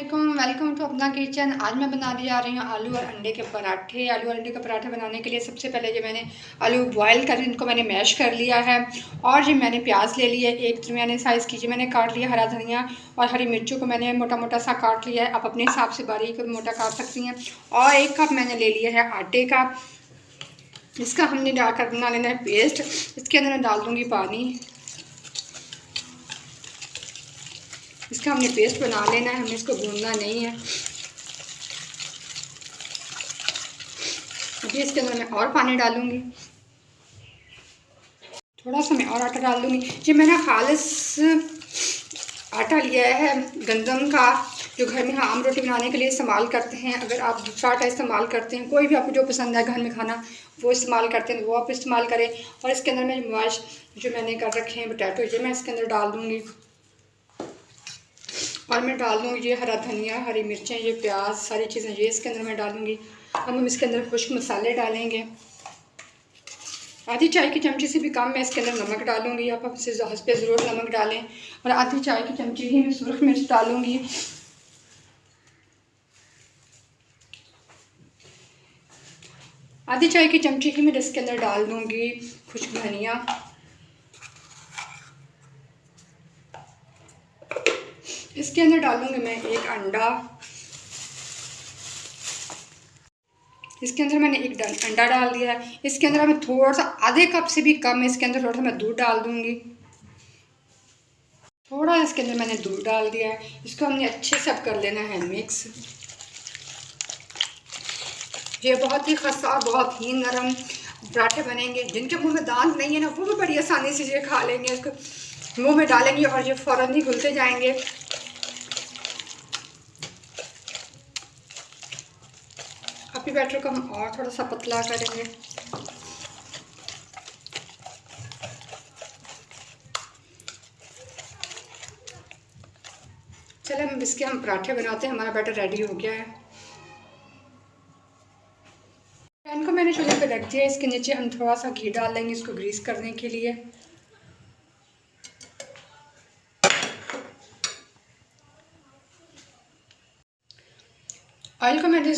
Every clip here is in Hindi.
वेलकम टू अपना किचन। आज मैं बनाने जा रही हूँ आलू और अंडे के पराठे। आलू और अंडे के पराठे बनाने के लिए सबसे पहले जो मैंने आलू बॉयल कर इनको मैंने मैश कर लिया है। और जो मैंने प्याज ले लिया है, एक मैंने साइज़ की मैंने काट लिया, हरा धनिया और हरी मिर्चों को मैंने मोटा मोटा सा काट लिया है। आप अपने हिसाब से बारीक और मोटा काट सकती हैं। और 1 कप मैंने ले लिया है आटे का, इसका हमने डालकर बना लेना है पेस्ट। इसके अंदर मैं डाल दूँगी पानी। इसका हमने पेस्ट बना लेना है, हमें इसको भूनना नहीं है। अभी इसके अंदर मैं और पानी डालूंगी, थोड़ा सा मैं और आटा डाल दूंगी। ये मैंने खालिस आटा लिया है गंदम का, जो घर में आम रोटी बनाने के लिए इस्तेमाल करते हैं। अगर आप दूसरा आटा इस्तेमाल करते हैं, कोई भी आपको जो पसंद है घर में खाना वो इस्तेमाल करते हैं, वो आप इस्तेमाल करें। और इसके अंदर मैं मैश जो मैंने कर रखे हैं पोटैटो, ये मैं इसके अंदर डाल दूँगी। और मैं डाल दूँगी ये हरा धनिया, हरी मिर्चें, ये प्याज, सारी चीज़ें ये इसके अंदर मैं डालूँगी। अब हम इसके अंदर खुश्क मसाले डालेंगे। आधी चाय की चमची से भी कम मैं इसके अंदर नमक डालूँगी। आप इस पे ज़रूर नमक डालें। और आधी चाय की चमची ही मैं सुरख मिर्च डालूँगी। आधी चाय की चमची ही मैं इसके अंदर डाल दूँगी खुश्क धनिया। इसके अंदर डालूँगी मैं 1 अंडा। इसके अंदर मैंने 1 अंडा डाल दिया है। इसके अंदर मैं थोड़ा सा आधे कप से भी कम है, इसके अंदर थोड़ा सा मैं दूध डाल दूँगी। थोड़ा इसके अंदर मैंने दूध डाल दिया है। इसको हमने अच्छे से अब कर लेना है मिक्स। ये बहुत ही खस्ता और बहुत ही नरम पराठे बनेंगे। जिनके मुंह में दांत नहीं है ना, वो भी बड़ी आसानी से ये खा लेंगे। इसको मुंह में डालेंगे और ये फ़ौरन ही घुलते जाएंगे। अभी बैटर को हम और थोड़ा सा पतला करेंगे। चलो हम इसके पराठे बनाते हैं। हमारा बैटर रेडी हो गया है। पैन को मैंने चूल्हे पे रख दिया। इसके नीचे हम थोड़ा सा घी डाल लेंगे इसको ग्रीस करने के लिए। ऑयल को मैंने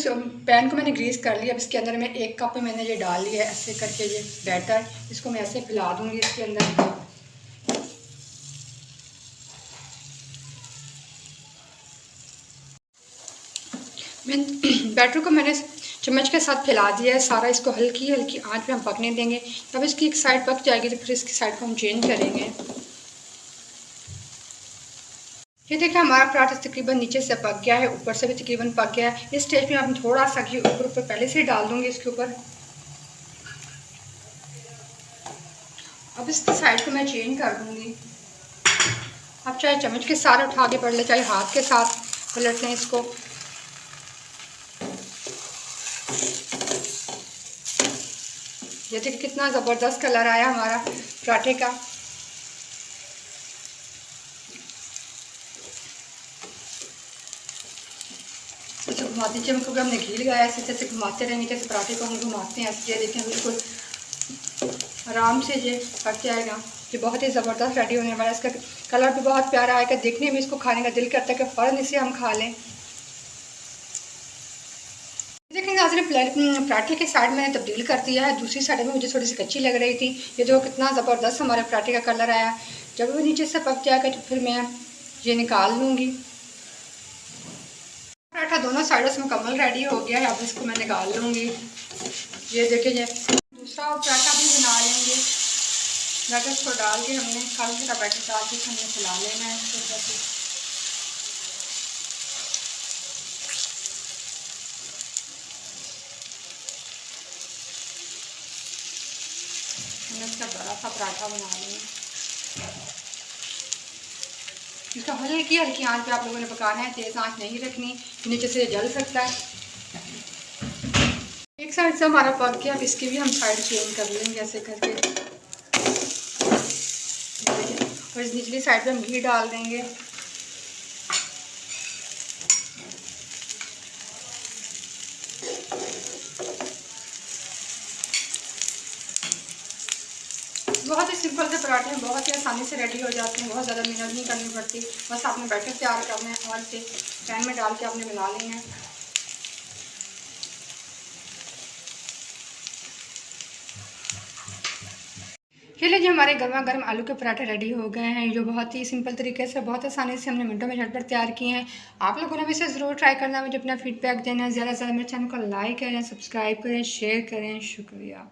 पैन को मैंने ग्रीस कर लिया। अब इसके अंदर मैं 1 कप मैंने ये डाल लिया है ऐसे करके ये बैटर। इसको मैं ऐसे फैला दूंगी इसके अंदर। मैं बैटर को मैंने चम्मच के साथ फैला दिया है सारा। इसको हल्की हल्की आंच पे हम पकने देंगे। तब इसकी एक साइड पक जाएगी तो फिर इसकी साइड को हम चेंज करेंगे। ये देखिए हमारा पराठा तकरीबन नीचे से पक गया है, ऊपर से भी तकरीबन पक गया है। इस स्टेज में हम थोड़ा सा घी ऊपर पहले से डाल दूंगी इसके ऊपर। अब इसकी साइड को मैं चेंज कर दूंगी। आप चाहे चम्मच के साथ उठा के पलट लें, चाहे हाथ के साथ पलट लें इसको। ये देखिए कितना ज़बरदस्त कलर आया हमारा पराठे का। घुमाते नीचे क्योंकि हमने घी लगाया, ऐसे जैसे घुमाते रहेंगे, जैसे पराठे को हम घुमाते हैं ऐसे। ये देखें बिल्कुल आराम से ये पक जाएगा। ये बहुत ही ज़बरदस्त रेडी होने वाला है। इसका कलर भी बहुत प्यारा आएगा, देखने में इसको खाने का दिल करता है कि फ़ौरन इसे हम खा लें। देखिए नाज़रीन, पराठे के साइड मैंने तब्दील कर दिया है। दूसरी साइड में मुझे थोड़ी सी कच्ची लग रही थी। ये जो कितना ज़बरदस्त हमारे पराठे का कलर आया। जब वो नीचे से पक जाएगा तो फिर मैं ये निकाल लूँगी। पराठा दोनों साइडों से मुकम्मल रेडी हो गया है। अब इसको मैं निकाल लूँगी। ये देखिए दूसरा पराठा भी बना लेंगे। बैटर को डाल के हमने काफ़ी सारा बैटर डाल के हमने फैला लेना है इसको। इसका बड़ा सा पराठा बना लेंगे। इसका हल्की हल्की आंच पे आप लोगों ने पकाना है, तेज़ आंच नहीं रखनी, नीचे से जल सकता है। एक साइड से हमारा पक गया। अब इसकी भी हम साइड चेंज कर लेंगे ऐसे करके। और इस निचली साइड पे हम घी डाल देंगे। बहुत ही सिंपल से पराठे हैं, बहुत ही आसानी से रेडी हो जाते हैं। बहुत ज़्यादा मेहनत नहीं करनी पड़ती, बस आपने बैटर तैयार करना है और से पैन में डाल के आपने मिला लेना है। ये लीजिए हमारे गर्मा गर्म आलू के पराठे रेडी हो गए हैं, जो बहुत ही सिंपल तरीके से बहुत आसानी से हमने मिनटों में झटपट तैयार किए हैं। आप लोगों ने भी इसे ज़रूर ट्राई करना, मुझे अपना फीडबैक देना है। ज़्यादा से ज़्यादा मेरे चैनल को लाइक करें, सब्सक्राइब करें, शेयर करें। शुक्रिया।